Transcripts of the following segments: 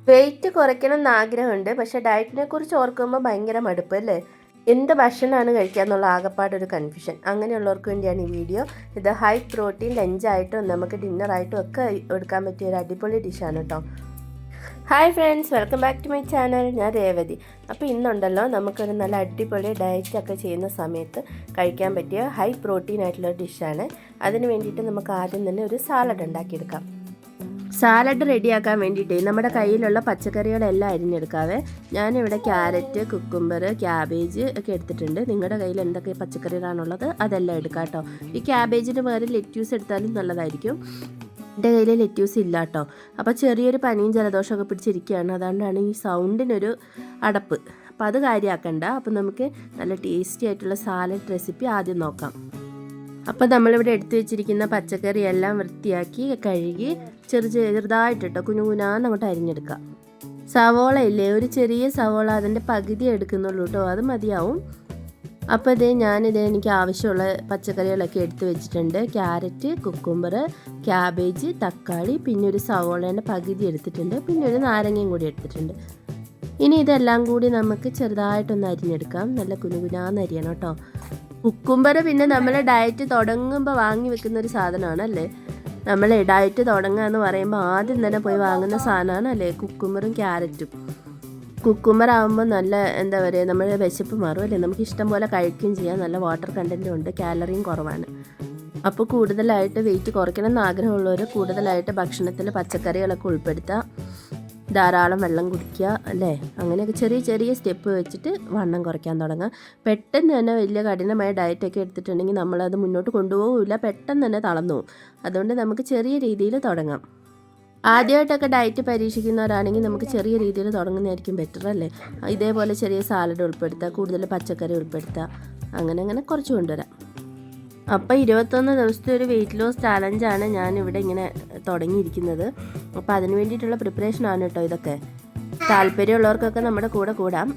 Wait കുറയ്ക്കണം എന്ന് ആഗ്രഹമുണ്ട്. പക്ഷേ ഡയറ്റിനെ കുറിച്ച് ഓർക്കുമ്പോൾ ഭയങ്കര മടുപ്പ് അല്ലേ? എന്ത് ഭക്ഷണമാണ് കഴിക്കുക എന്നുള്ള ആകപ്പാടൊരു കൺഫ്യൂഷൻ. അങ്ങനെയുള്ളവർക്ക് വേണ്ടിയാണ് ഈ വീഡിയോ. ഇത് ഹൈ പ്രോട്ടീൻ ലഞ്ചായിട്ടും നമുക്ക് ഡിന്നറായിട്ടും ഒക്കെ എടുക്കാൻ പറ്റിയ ഒരു അടിപൊളി ഡിഷാണ് കേട്ടോ. Hi friends, welcome back to my channel. ഞാൻ രേവതി. അപ്പോൾ ഇന്നുണ്ടല്ലോ നമുക്കൊരു നല്ല അടിപൊളി ഡയറ്റൊക്കെ ചെയ്യുന്ന സമയത്ത് കഴിക്കാൻ പറ്റിയ ഹൈ പ്രോട്ടീൻ ആയിട്ടുള്ള ഡിഷാണ്. അതിന് വേണ്ടിയിട്ട് നമുക്ക് ആദ്യം തന്നെ ഒരു സാലഡ് ഉണ്ടാക്കിയെടുക്കാം. സാലഡ് റെഡിയാക്കാൻ വേണ്ടിയിട്ട് നമ്മുടെ കയ്യിലുള്ള പച്ചക്കറികളെല്ലാം അരിഞ്ഞെടുക്കാവേ. ഞാനിവിടെ ക്യാരറ്റ്, കുക്കുംബർ, ക്യാബേജ് ഒക്കെ എടുത്തിട്ടുണ്ട്. നിങ്ങളുടെ കയ്യിൽ എന്തൊക്കെ പച്ചക്കറികളാണുള്ളത് അതെല്ലാം എടുക്കാം കേട്ടോ. ഈ ക്യാബേജിന് പകരം ലെറ്റ്യൂസ് എടുത്താലും നല്ലതായിരിക്കും. എൻ്റെ കയ്യിൽ ലെറ്റ്യൂസ് ഇല്ല കേട്ടോ. അപ്പോൾ ചെറിയൊരു പനിയും ജലദോഷമൊക്കെ പിടിച്ചിരിക്കുകയാണ്. അതുകൊണ്ടാണ് ഈ സൗണ്ടിനൊരു അടപ്പ്. അപ്പോൾ അത് കാര്യമാക്കണ്ട. അപ്പോൾ നമുക്ക് നല്ല ടേസ്റ്റി ആയിട്ടുള്ള സാലഡ് റെസിപ്പി ആദ്യം നോക്കാം. അപ്പോൾ നമ്മളിവിടെ എടുത്തു വെച്ചിരിക്കുന്ന പച്ചക്കറി എല്ലാം വൃത്തിയാക്കി കഴുകി ചെറുതായിട്ടിട്ടോ കുനുകുനാന്ന് അങ്ങോട്ട് അരിഞ്ഞെടുക്കാം. സവോള ഇല്ലേ, ഒരു ചെറിയ സവോള, അതിൻ്റെ പകുതി എടുക്കുന്നുള്ളൂ കേട്ടോ, അത് മതിയാവും. അപ്പോൾ എനിക്ക് ആവശ്യമുള്ള പച്ചക്കറികളൊക്കെ എടുത്തു വെച്ചിട്ടുണ്ട്. ക്യാരറ്റ്, കുക്കുംബർ, ക്യാബേജ്, തക്കാളി, പിന്നെ ഒരു സവോളേൻ്റെ പകുതി എടുത്തിട്ടുണ്ട്, പിന്നെ ഒരു നാരങ്ങയും കൂടി എടുത്തിട്ടുണ്ട്. ഇനി ഇതെല്ലാം കൂടി നമുക്ക് ചെറുതായിട്ടൊന്ന് അരിഞ്ഞെടുക്കാം. നല്ല കുനുകുനാന്ന് അരിയണം കേട്ടോ. കുക്കുംബർ പിന്നെ നമ്മൾ ഡയറ്റ് തുടങ്ങുമ്പോൾ വാങ്ങി വെക്കുന്ന ഒരു സാധനമാണ് അല്ലേ. നമ്മൾ ഡയറ്റ് തുടങ്ങുക എന്ന് പറയുമ്പോൾ ആദ്യം തന്നെ പോയി വാങ്ങുന്ന സാധനമാണ് അല്ലേ കുക്കുംബറും ക്യാരറ്റും. കുക്കുംബർ ആകുമ്പോൾ നല്ല എന്താ പറയുക, നമ്മുടെ വിശപ്പ് മാറും അല്ലേ, നമുക്ക് ഇഷ്ടം പോലെ കഴിക്കുകയും ചെയ്യാം. നല്ല വാട്ടർ കണ്ടൻറ്റും ഉണ്ട്, കാലറിയും കുറവാണ്. അപ്പോൾ കൂടുതലായിട്ട് വെയിറ്റ് കുറയ്ക്കണം എന്ന് ആഗ്രഹമുള്ളവർ കൂടുതലായിട്ട് ഭക്ഷണത്തിൽ പച്ചക്കറികളൊക്കെ ഉൾപ്പെടുത്തുക, ധാരാളം വെള്ളം കുടിക്കുക അല്ലേ. അങ്ങനെയൊക്കെ ചെറിയ ചെറിയ സ്റ്റെപ്പ് വെച്ചിട്ട് വണ്ണം കുറയ്ക്കാൻ തുടങ്ങുക. പെട്ടെന്ന് തന്നെ വലിയ കഠിനമായ ഡയറ്റൊക്കെ എടുത്തിട്ടുണ്ടെങ്കിൽ നമ്മളത് മുന്നോട്ട് കൊണ്ടുപോകില്ല, പെട്ടെന്ന് തന്നെ തളർന്നു പോകും. അതുകൊണ്ട് നമുക്ക് ചെറിയ രീതിയിൽ തുടങ്ങാം. ആദ്യമായിട്ടൊക്കെ ഡയറ്റ് പരീക്ഷിക്കുന്നവരാണെങ്കിൽ നമുക്ക് ചെറിയ രീതിയിൽ തുടങ്ങുന്നതായിരിക്കും ബെറ്റർ അല്ലേ. ഇതേപോലെ ചെറിയ സാലഡ് ഉൾപ്പെടുത്തുക, കൂടുതൽ പച്ചക്കറി ഉൾപ്പെടുത്തുക, അങ്ങനെ കുറച്ച് കൊണ്ടുവരാം. അപ്പോൾ 21 ദിവസത്തെ ഒരു വെയിറ്റ് ലോസ് ചാലഞ്ചാണ് ഞാനിവിടെ ഇങ്ങനെ തുടങ്ങിയിരിക്കുന്നത്. അപ്പോൾ അതിന് വേണ്ടിയിട്ടുള്ള പ്രിപ്പറേഷനാണ് കേട്ടോ ഇതൊക്കെ. താല്പര്യമുള്ളവർക്കൊക്കെ നമ്മുടെ കൂടെ കൂടാം.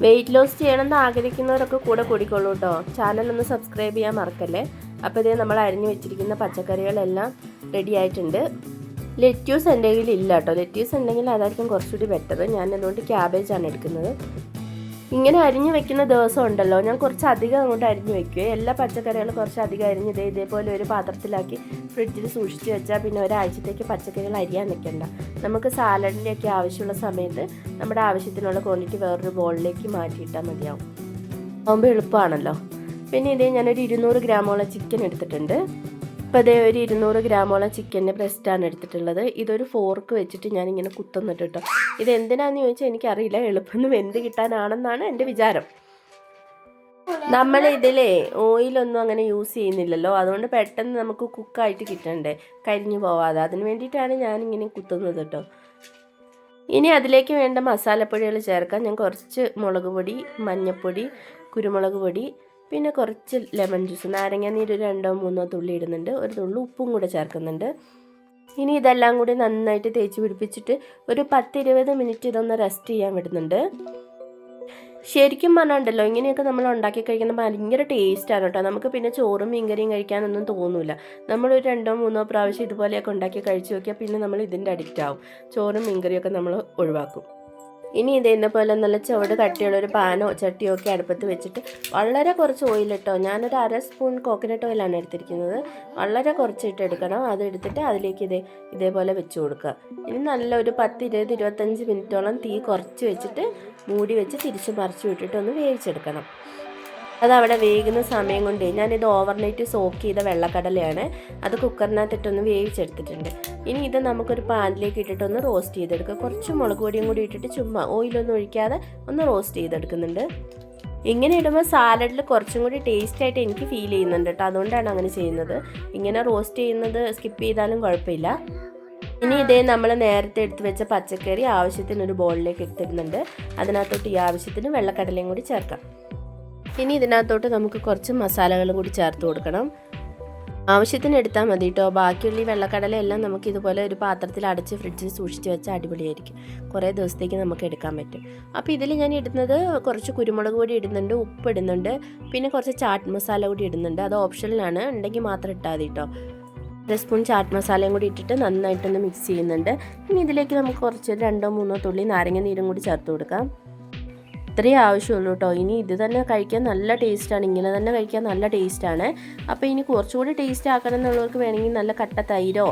വെയിറ്റ് ലോസ് ചെയ്യണമെന്ന് ആഗ്രഹിക്കുന്നവരൊക്കെ കൂടെ കൂടിക്കൊള്ളൂ കേട്ടോ. ചാനലൊന്ന് സബ്സ്ക്രൈബ് ചെയ്യാൻ മറക്കല്ലേ. അപ്പോൾ നമ്മൾ അരിഞ്ഞു വെച്ചിരിക്കുന്ന പച്ചക്കറികളെല്ലാം റെഡി ആയിട്ടുണ്ട്. ലെറ്റ്യൂസ് എൻ്റെ കയ്യിൽ ഇല്ല കേട്ടോ. ലെറ്റ്യൂസ് ഉണ്ടെങ്കിൽ അതായിരിക്കും കുറച്ചുകൂടി ബെറ്റർ. ഞാൻ അതുകൊണ്ട് ക്യാബേജാണ് എടുക്കുന്നത്. ഇങ്ങനെ അരിഞ്ഞു വെക്കുന്ന ദിവസം ഉണ്ടല്ലോ, ഞാൻ കുറച്ച് അധികം അങ്ങോട്ട് അരിഞ്ഞു വെക്കുക. എല്ലാ പച്ചക്കറികളും കുറച്ച് അധികം അരിഞ്ഞ് ഇതേപോലെ ഒരു പാത്രത്തിലാക്കി ഫ്രിഡ്ജിൽ സൂക്ഷിച്ച് വെച്ചാൽ പിന്നെ ഒരാഴ്ചത്തേക്ക് പച്ചക്കറികൾ അരിയാൻ നിൽക്കണ്ട. നമുക്ക് സാലഡിൻ്റെയൊക്കെ ആവശ്യമുള്ള സമയത്ത് നമ്മുടെ ആവശ്യത്തിനുള്ള ക്വാണ്ടിറ്റി വേറൊരു ബോളിലേക്ക് മാറ്റിയിട്ടാൽ മതിയാവും. ആകുമ്പോൾ എളുപ്പമാണല്ലോ. പിന്നെ ഞാനൊരു 200 ഗ്രാമോളം ചിക്കൻ എടുത്തിട്ടുണ്ട്. അപ്പോൾ ഒരു 200 ഗ്രാമോളം ചിക്കൻ്റെ ബ്രസ്റ്റാണ് എടുത്തിട്ടുള്ളത്. ഇതൊരു ഫോർക്ക് വെച്ചിട്ട് ഞാനിങ്ങനെ കുത്തുന്നിട്ട് കേട്ടോ. ഇതെന്തിനാന്ന് ചോദിച്ചാൽ എനിക്കറിയില്ല, എളുപ്പം വെന്ത് കിട്ടാനാണെന്നാണ് എൻ്റെ വിചാരം. നമ്മൾ ഓയിലൊന്നും അങ്ങനെ യൂസ് ചെയ്യുന്നില്ലല്ലോ, അതുകൊണ്ട് പെട്ടെന്ന് നമുക്ക് കുക്കായിട്ട് കിട്ടണ്ടേ, കരിഞ്ഞു പോവാതെ. അതിന് വേണ്ടിയിട്ടാണ് ഞാനിങ്ങനെ കുത്തുന്നത് കേട്ടോ. ഇനി അതിലേക്ക് വേണ്ട മസാലപ്പൊടികൾ ചേർക്കാം. ഞാൻ കുറച്ച് മുളക് പൊടി, മഞ്ഞൾപ്പൊടി, കുരുമുളക് പൊടി, പിന്നെ കുറച്ച് ലെമൺ ജ്യൂസ്, നാരങ്ങ നീര് 2-3 തുള്ളി ഇടുന്നുണ്ട്. ഒരു തുള്ളി ഉപ്പും കൂടെ ചേർക്കുന്നുണ്ട്. ഇനി ഇതെല്ലാം കൂടി നന്നായിട്ട് തേച്ച് പിടിപ്പിച്ചിട്ട് ഒരു 10-20 മിനിറ്റ് ഇതൊന്ന് റെസ്റ്റ് ചെയ്യാൻ വിടുന്നുണ്ട്. ശരിക്കും പറഞ്ഞുണ്ടല്ലോ, ഇങ്ങനെയൊക്കെ നമ്മൾ ഉണ്ടാക്കി കഴിക്കുന്ന ഭയങ്കര ടേസ്റ്റാണ് കേട്ടോ. നമുക്ക് പിന്നെ ചോറും മീൻകറിയും കഴിക്കാനൊന്നും തോന്നില്ല. നമ്മളൊരു 2-3 പ്രാവശ്യം ഇതുപോലെയൊക്കെ ഉണ്ടാക്കി കഴിച്ച് നോക്കിയാൽ പിന്നെ നമ്മൾ ഇതിൻ്റെ അഡിക്റ്റ് ആവും. ചോറും മീൻകറിയൊക്കെ നമ്മൾ ഒഴിവാക്കും. ഇനി പോലെ നല്ല ചുവട് കട്ടിയുള്ളൊരു പാനോ ചട്ടിയോ ഒക്കെ അടുപ്പത്ത് വെച്ചിട്ട് വളരെ കുറച്ച് ഓയിലിട്ടോ, ഞാനൊരു 1/2 സ്പൂൺ കോക്കനട്ട് ഓയിലാണ് എടുത്തിരിക്കുന്നത്. വളരെ കുറച്ചിട്ട് എടുക്കണം. അതെടുത്തിട്ട് അതിലേക്ക് ഇതേപോലെ വെച്ച് കൊടുക്കുക. ഇനി നല്ലൊരു 10-20-25 മിനിറ്റോളം തീ കുറച്ച് വെച്ചിട്ട് മൂടി വെച്ച് തിരിച്ച് മറിച്ച് വിട്ടിട്ട് ഒന്ന് വേവിച്ചെടുക്കണം. അതവിടെ വേകുന്ന സമയം കൊണ്ട് ഞാനിത് ഓവർനൈറ്റ് സോക്ക് ചെയ്ത വെള്ളക്കടലയാണ്. അത് കുക്കറിനകത്തിട്ടൊന്ന് വേവിച്ചെടുത്തിട്ടുണ്ട്. ഇനി ഇത് നമുക്കൊരു പാനിലേക്ക് ഇട്ടിട്ടൊന്ന് റോസ്റ്റ് ചെയ്തെടുക്കുക. കുറച്ച് മുളക് പൊടിയും കൂടി ഇട്ടിട്ട് ചുമ്മാ ഓയിലൊന്നും ഒഴിക്കാതെ ഒന്ന് റോസ്റ്റ് ചെയ്തെടുക്കുന്നുണ്ട്. ഇങ്ങനെ ഇടുമ്പോൾ സാലഡിൽ കുറച്ചും കൂടി ടേസ്റ്റായിട്ട് എനിക്ക് ഫീൽ ചെയ്യുന്നുണ്ട് കേട്ടോ. അതുകൊണ്ടാണ് അങ്ങനെ ചെയ്യുന്നത്. ഇങ്ങനെ റോസ്റ്റ് ചെയ്യുന്നത് സ്കിപ്പ് ചെയ്താലും കുഴപ്പമില്ല. ഇനി നമ്മൾ നേരത്തെ എടുത്ത് വെച്ച പച്ചക്കറി ആവശ്യത്തിനൊരു ബോളിലേക്ക് എടുത്തിരുന്നുണ്ട്. അതിനകത്തോട്ട് ഈ ആവശ്യത്തിന് വെള്ളക്കടലയും കൂടി ചേർക്കാം. ഇനി ഇതിനകത്തോട്ട് നമുക്ക് കുറച്ച് മസാലകളും കൂടി ചേർത്ത് കൊടുക്കണം. ആവശ്യത്തിന് എടുത്താൽ മതി കേട്ടോ. ബാക്കിയുള്ള ഈ വെള്ളക്കടലയെല്ലാം നമുക്ക് ഇതുപോലെ ഒരു പാത്രത്തിൽ അടച്ച് ഫ്രിഡ്ജിൽ സൂക്ഷിച്ച് വെച്ചാൽ അടിപൊളിയായിരിക്കും. കുറേ ദിവസത്തേക്ക് നമുക്ക് എടുക്കാൻ പറ്റും. അപ്പോൾ ഇതിൽ ഞാൻ ഇടുന്നത് കുറച്ച് കുരുമുളക് പൊടി ഇടുന്നുണ്ട്, ഉപ്പ് ഇടുന്നുണ്ട്, പിന്നെ കുറച്ച് ചാട്ട് മസാല കൂടി ഇടുന്നുണ്ട്. അത് ഓപ്ഷനിലാണ്, ഉണ്ടെങ്കിൽ മാത്രം ഇട്ടാൽ മതി കേട്ടോ. 1 സ്പൂൺ ചാറ്റ് മസാലയും കൂടി ഇട്ടിട്ട് നന്നായിട്ടൊന്ന് മിക്സ് ചെയ്യുന്നുണ്ട്. ഇനി ഇതിലേക്ക് നമുക്ക് കുറച്ച് 2-3 തുള്ളി നാരങ്ങ നീരും കൂടി ചേർത്ത് കൊടുക്കാം. ഇത്രയേ ആവശ്യമുള്ളൂ കേട്ടോ. ഇനി ഇത് തന്നെ കഴിക്കാൻ നല്ല ടേസ്റ്റാണ്, ഇങ്ങനെ തന്നെ കഴിക്കാൻ നല്ല ടേസ്റ്റാണ്. അപ്പോൾ ഇനി കുറച്ചുകൂടി ടേസ്റ്റ് ആക്കണം എന്നുള്ളവർക്ക് വേണമെങ്കിൽ നല്ല കട്ട തൈരോ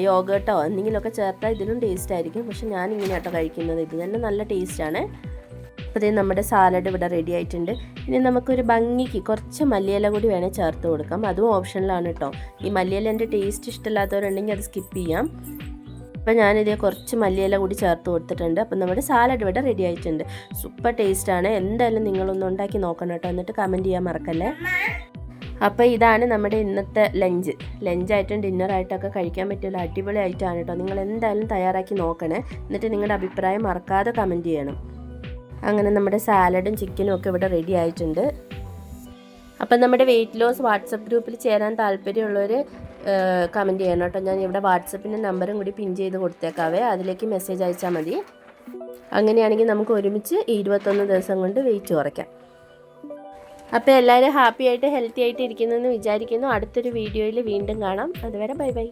യോഗട്ടോ എന്തെങ്കിലുമൊക്കെ ചേർത്താൽ ഇതിലും ടേസ്റ്റ് ആയിരിക്കും. പക്ഷെ ഞാൻ ഇങ്ങനെ കേട്ടോ കഴിക്കുന്നത്, ഇത് തന്നെ നല്ല ടേസ്റ്റാണ്. അപ്പോൾ ഇത് നമ്മുടെ സാലഡ് ഇവിടെ റെഡി ആയിട്ടുണ്ട്. ഇനി നമുക്കൊരു ഭംഗിക്ക് കുറച്ച് മല്ലിയില കൂടി വേണേൽ ചേർത്ത് കൊടുക്കാം. അതും ഓപ്ഷനിലാണ് കേട്ടോ. ഈ മല്ലിയിലേൻ്റെ ടേസ്റ്റ് ഇഷ്ടമില്ലാത്തവരുണ്ടെങ്കിൽ അത് സ്കിപ്പ് ചെയ്യാം. അപ്പോൾ ഞാനിതേ കുറച്ച് മല്ലിയില കൂടി ചേർത്ത് കൊടുത്തിട്ടുണ്ട്. അപ്പം നമ്മുടെ സാലഡ് ഇവിടെ റെഡി ആയിട്ടുണ്ട്. സൂപ്പർ ടേസ്റ്റാണ്. എന്തായാലും നിങ്ങളൊന്ന് ഉണ്ടാക്കി നോക്കണം കേട്ടോ. എന്നിട്ട് കമൻറ്റ് ചെയ്യാൻ മറക്കല്ലേ. അപ്പോൾ ഇതാണ് നമ്മുടെ ഇന്നത്തെ ലഞ്ചായിട്ടും ഡിന്നറായിട്ടൊക്കെ കഴിക്കാൻ പറ്റിയുള്ള അടിപൊളി ഐറ്റമാണ് കേട്ടോ. നിങ്ങൾ എന്തായാലും തയ്യാറാക്കി നോക്കണേ. എന്നിട്ട് നിങ്ങളുടെ അഭിപ്രായം മറക്കാതെ കമൻറ്റ് ചെയ്യണം. അങ്ങനെ നമ്മുടെ സാലഡും ചിക്കനും ഒക്കെ ഇവിടെ റെഡി ആയിട്ടുണ്ട്. അപ്പം നമ്മുടെ വെയിറ്റ് ലോസ് വാട്സപ്പ് ഗ്രൂപ്പിൽ ചേരാൻ താല്പര്യമുള്ളവർ കമൻറ്റ് ചെയ്യണം കേട്ടോ. ഞാൻ ഇവിടെ വാട്സപ്പിൻ്റെ നമ്പറും കൂടി പിൻ ചെയ്ത് കൊടുത്തേക്കാവേ. അതിലേക്ക് മെസ്സേജ് അയച്ചാൽ മതി. അങ്ങനെയാണെങ്കിൽ നമുക്ക് ഒരുമിച്ച് 21 ദിവസം കൊണ്ട് വെയിറ്റ് കുറയ്ക്കാം. അപ്പോൾ എല്ലാവരും ഹാപ്പി ആയിട്ട് ഹെൽത്തി ആയിട്ട് ഇരിക്കുന്നെന്ന് വിചാരിക്കുന്നു. അടുത്തൊരു വീഡിയോയിൽ വീണ്ടും കാണാം. അതുവരെ ബൈ ബൈ.